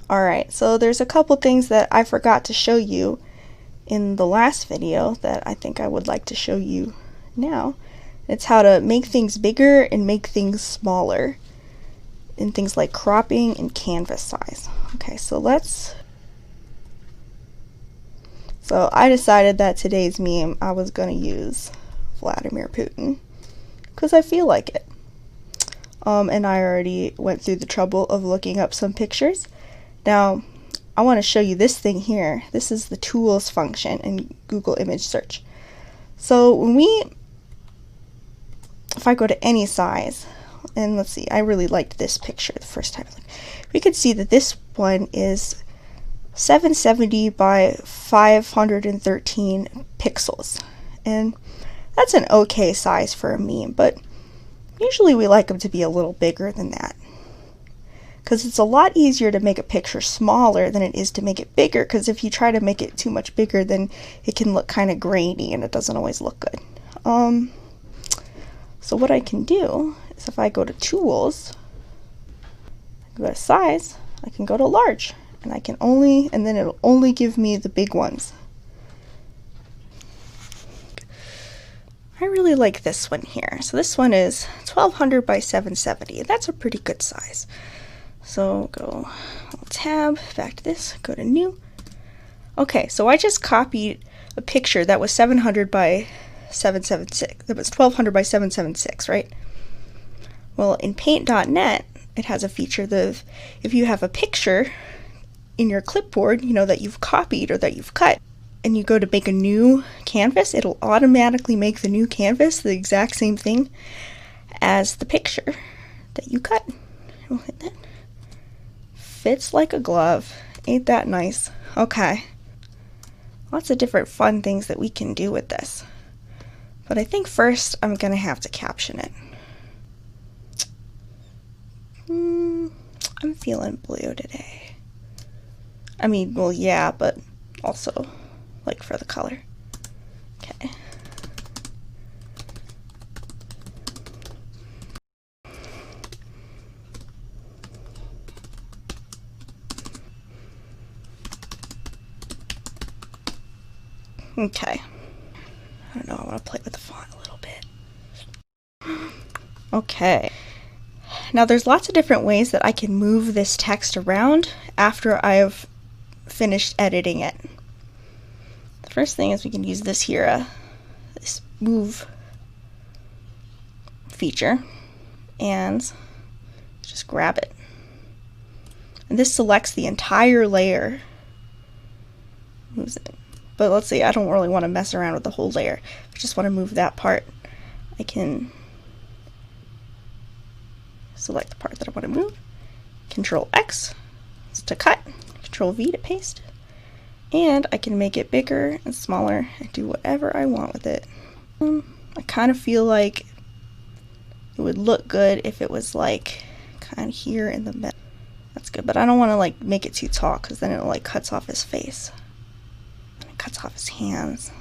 Alright, so there's a couple things that I forgot to show you in the last video that I think I would like to show you now. It's how to make things bigger and make things smaller in things like cropping and canvas size. Okay, so I decided that today's meme I was going to use Vladimir Putin because I feel like it. And I already went through the trouble of looking up some pictures. Now, I want to show you this thing here. This is the tools function in Google image search. So if I go to any size, and let's see, I really liked this picture the first time. We could see that this one is 770 by 513 pixels. And that's an okay size for a meme, but usually we like them to be a little bigger than that. Because it's a lot easier to make a picture smaller than it is to make it bigger, because if you try to make it too much bigger, then it can look kind of grainy and it doesn't always look good. So what I can do is if I go to tools, I go to size, I can go to large, and then it'll only give me the big ones. I really like this one here. So this one is 1200 by 770. That's a pretty good size. So go tab, back to this, go to new. Okay, so I just copied a picture that was 700 by 776. That was 1200 by 776, right? Well, in paint.net, it has a feature that if you have a picture in your clipboard, you know, that you've copied or that you've cut, and you go to make a new canvas, it'll automatically make the new canvas the exact same thing as the picture that you cut. We'll hit that. Fits like a glove. Ain't that nice? Okay. Lots of different fun things that we can do with this. But I think first I'm going to have to caption it. I'm feeling blue today. I mean, well, yeah, but also like for the color. Okay. Okay. I don't know, I want to play with the font a little bit. Okay. Now there's lots of different ways that I can move this text around after I've finished editing it. The first thing is we can use this here, this move feature, and just grab it. And this selects the entire layer. Moves it. But let's see, I don't really want to mess around with the whole layer. I just want to move that part. I can select the part that I want to move. Control X is to cut. Control V to paste. And I can make it bigger and smaller and do whatever I want with it. I kind of feel like it would look good if it was like kind of here in the middle. That's good, but I don't want to like make it too tall because then it like cuts off his face. And it cuts off his hands.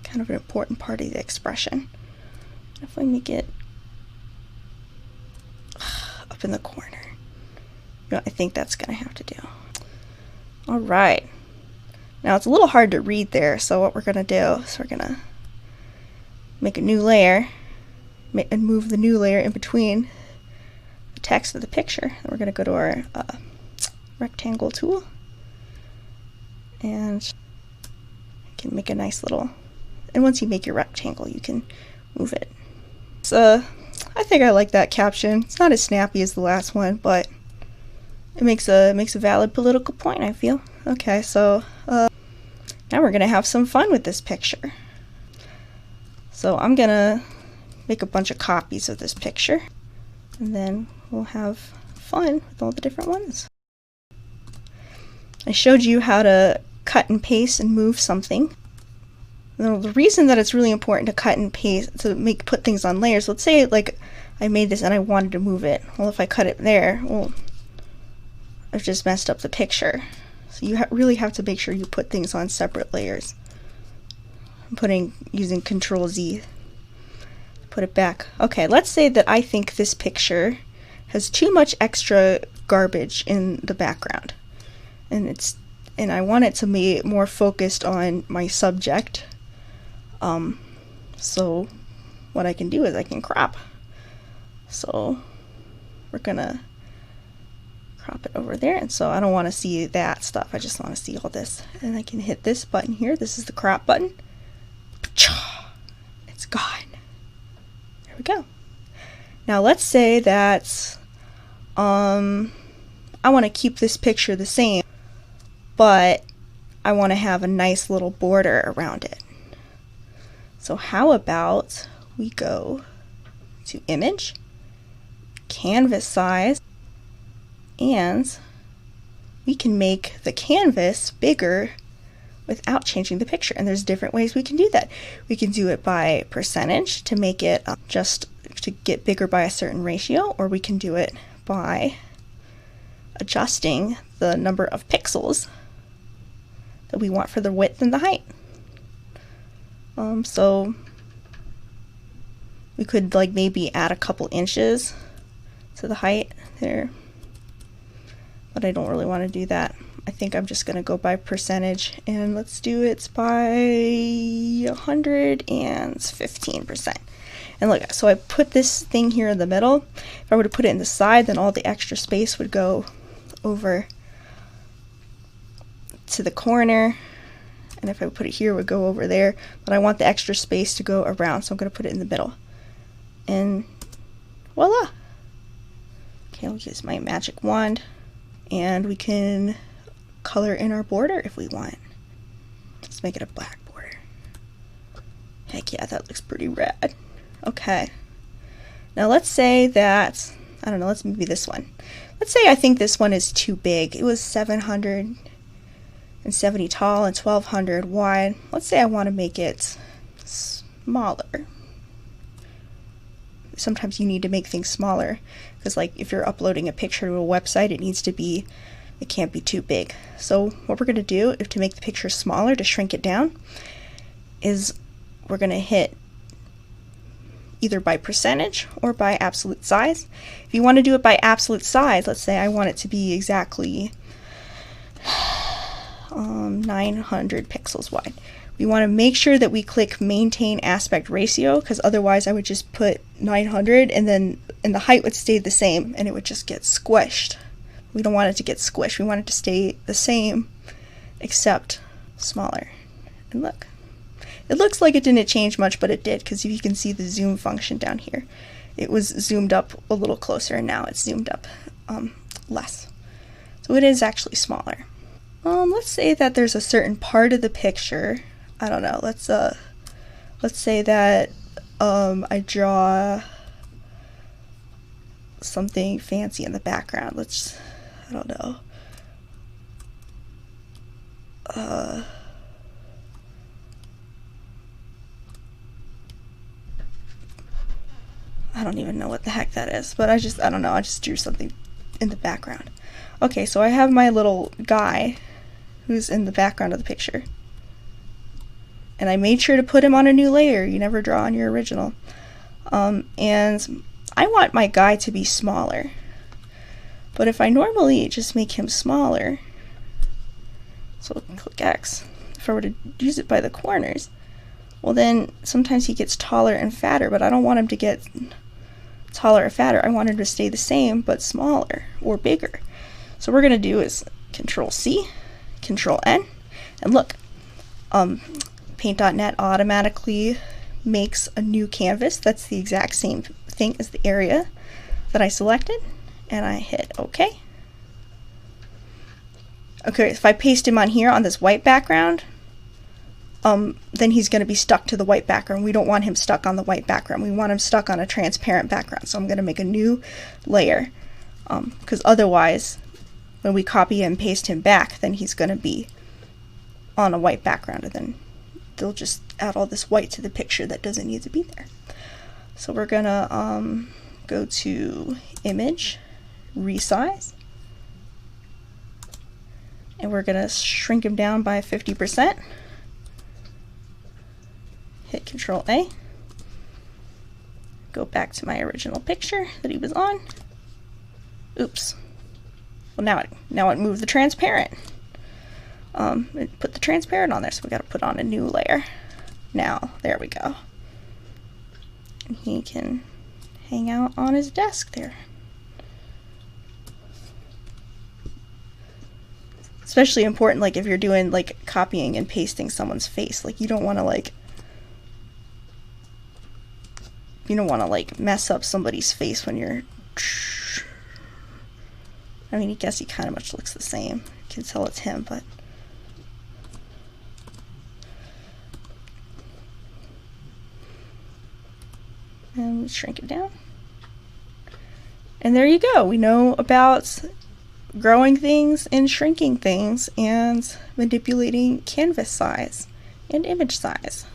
Kind of an important part of the expression. If I make it up in the corner, you know, I think that's gonna have to do. All right. Now it's a little hard to read there, so what we're gonna do is we're gonna make a new layer and move the new layer in between the text of the picture. Then we're gonna go to our rectangle tool, and you can make a nice little. And once you make your rectangle, you can move it. So I think I like that caption. It's not as snappy as the last one, but it makes a valid political point, I feel. Okay, so now we're gonna have some fun with this picture. So I'm gonna make a bunch of copies of this picture, and then we'll have fun with all the different ones. I showed you how to cut and paste and move something. Now, the reason that it's really important to cut and paste, to put things on layers, let's say like I made this and I wanted to move it. Well, if I cut it there, well, I've just messed up the picture. So you really have to make sure you put things on separate layers. I'm using Control Z. Put it back. Okay, let's say that I think this picture has too much extra garbage in the background, and I want it to be more focused on my subject. So what I can do is I can crop. So we're gonna crop it over there, and so I don't want to see that stuff, I just want to see all this, and I can hit this button here. This is the crop button. It's gone. There we go. Now let's say that I want to keep this picture the same, but I want to have a nice little border around it. So how about we go to Image, Canvas Size, and we can make the canvas bigger without changing the picture. And there's different ways we can do that. We can do it by percentage to make it just to get bigger by a certain ratio, or we can do it by adjusting the number of pixels that we want for the width and the height. So we could like maybe add a couple inches to the height there, but I don't really want to do that. I think I'm just going to go by percentage, and let's do it by 115%. And look, so I put this thing here in the middle. If I were to put it in the side, then all the extra space would go over to the corner, and if I put it here, it would go over there, but I want the extra space to go around, so I'm going to put it in the middle. And voila! Okay, I'll use my magic wand, and we can color in our border if we want. Let's make it a black border. Heck yeah, that looks pretty rad. Okay. Now let's say that, I don't know, let's maybe this one. Let's say I think this one is too big. It was 770 tall and 1200 wide. Let's say I want to make it smaller. Sometimes you need to make things smaller, because like if you're uploading a picture to a website, it can't be too big. So what we're going to do to make the picture smaller, to shrink it down, is we're going to hit either by percentage or by absolute size. If you want to do it by absolute size, let's say I want it to be exactly 900 pixels wide. We want to make sure that we click maintain aspect ratio, because otherwise I would just put 900 and the height would stay the same and it would just get squished. We don't want it to get squished. We want it to stay the same except smaller. And look, it looks like it didn't change much, but it did, because if you can see the zoom function down here, it was zoomed up a little closer, and now it's zoomed up less. So it is actually smaller. Let's say that there's a certain part of the picture. I don't know. Let's say that I draw something fancy in the background. I don't know. I don't even know what the heck that is, but I don't know, I just drew something in the background. Okay, so I have my little guy who's in the background of the picture. And I made sure to put him on a new layer. You never draw on your original. And I want my guy to be smaller. But if I normally just make him smaller, so click X, if I were to use it by the corners, well then sometimes he gets taller and fatter, but I don't want him to get taller or fatter. I want him to stay the same but smaller or bigger. So what we're going to do is Control C, Control N, and look, Paint.net automatically makes a new canvas that's the exact same thing as the area that I selected, and I hit OK. Okay, if I paste him on here on this white background, then he's going to be stuck to the white background. We don't want him stuck on the white background. We want him stuck on a transparent background. So I'm going to make a new layer, because otherwise, when we copy and paste him back, then he's going to be on a white background, and then they'll just add all this white to the picture that doesn't need to be there. So we're going to go to Image, Resize, and we're going to shrink him down by 50%. Hit Control A, go back to my original picture that he was on. Oops, Well, now it moved the transparent. It put the transparent on there, so we got to put on a new layer. Now, there we go. And he can hang out on his desk there. Especially important, like if you're doing like copying and pasting someone's face, like you don't want to like mess up somebody's face when you're. I mean, I guess he kind of much looks the same. You can tell it's him, but. And we shrink it down. And there you go. We know about growing things and shrinking things and manipulating canvas size and image size.